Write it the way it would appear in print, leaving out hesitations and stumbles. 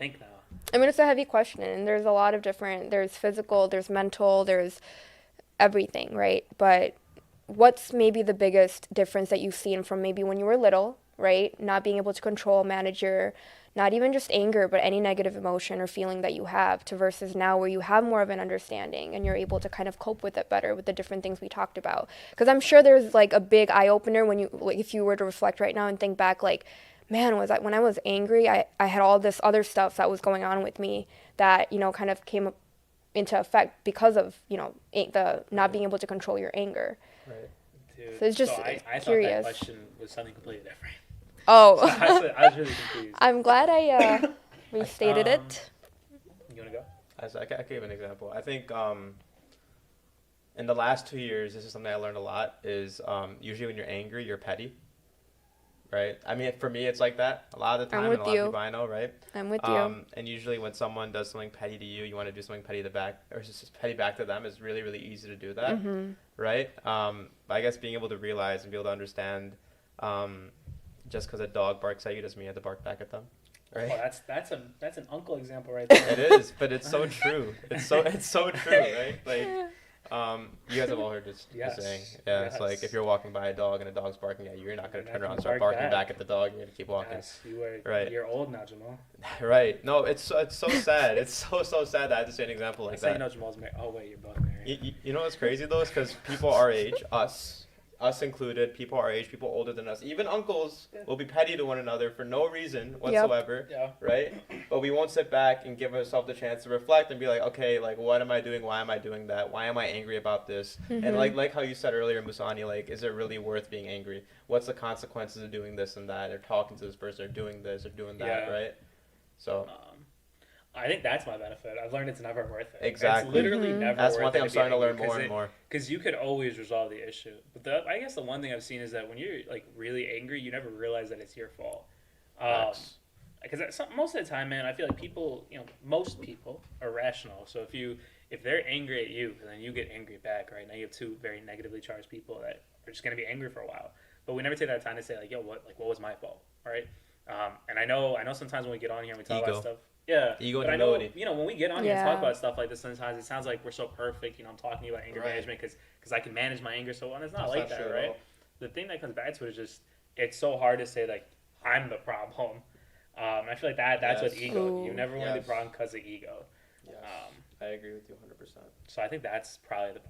think now. I mean, it's a heavy question, and there's a lot of different, there's physical, there's mental, there's everything, right? But what's maybe the biggest difference that you've seen from maybe when you were little, right? Not being able to control, manage your, not even just anger, but any negative emotion or feeling that you have to versus now where you have more of an understanding and you're able to kind of cope with it better with the different things we talked about. Because I'm sure there's like a big eye opener when you, like, if you were to reflect right now and think back, like, man, was I, when I was angry, I had all this other stuff that was going on with me that, kind of came into effect because of, the not being able to control your anger. Right. Dude, So it's so just I thought that curious. question was something completely different. So Oh, I was really confused. I'm glad I restated I, it. you want to go? As I gave an example. I think in the last 2 years, this is something I learned a lot. Is usually when you're angry, you're petty, right? I mean, for me, it's like that a lot of the I'm time, and with a lot of you. people I know, right? I'm with you. And usually when someone does something petty to you, you want to do something petty to back, or just petty back to them. It's really, really easy to do that, Mhm. right? But I guess being able to realize and be able to understand, just because a dog barks at you doesn't mean you have to bark back at them, Oh, right? that's an uncle example right It there. is, but it's so true. It's so true, right? Like, you guys have all heard this Yes. saying. Yeah, it's like if Yes. you're walking by a dog and a dog's barking at you, you're not gonna You're turn not around gonna and start bark barking back. back at the dog. You're gonna keep walking. Yes, you were. Right. You're old now, Jamal. Right. No, it's so sad. It's so sad that I have to say an example like That's how you that. know Jamal's married. Oh wait, you're both married. You know what's crazy though is because people our age, us included, people our age, people older than us, even uncles Yeah. will be petty to one another for no reason Yep. whatsoever, Yeah. right? But we won't sit back and give ourselves the chance to reflect and be like, okay, like what am I doing? Why am I doing that? Why am I angry about this? And Mhm. like how you said earlier, Musani, like, is it really worth being angry? What's the consequences of doing this and that? Or talking to this person, or doing this, or doing that, Yeah. right? So I think that's my benefit. I've learned it's never worth it. exactly. It's literally Mhm. never That's worth one it thing I'm to be starting to angry learn more and more. because you could always resolve the issue. But I guess the one thing I've seen is that when you're like really angry, you never realize that it's your fault. Um, Facts. because most of the time, man, I feel like people, most people are rational. So if they're angry at you and then you get angry back, right now you have two very negatively charged people that are just gonna be angry for a while. But we never take that time to say like, yo, what was my fault, all right? And I know sometimes when we get on here and we talk about Ego. stuff, yeah. Ego But and I know, humility. when we get on here and talk Yeah. about stuff like this, sometimes it sounds like we're so perfect. I'm talking to you about anger Right. management because I can manage my anger so well, and it's not That's like not that, true at right? all. The thing that comes back to it is just it's so hard to say like I'm the problem. I feel like that's Yes. with ego. You Ooh. never want to be Yes. the problem because of ego. Yes. Um, I agree with you 100%. so I think that's probably the part.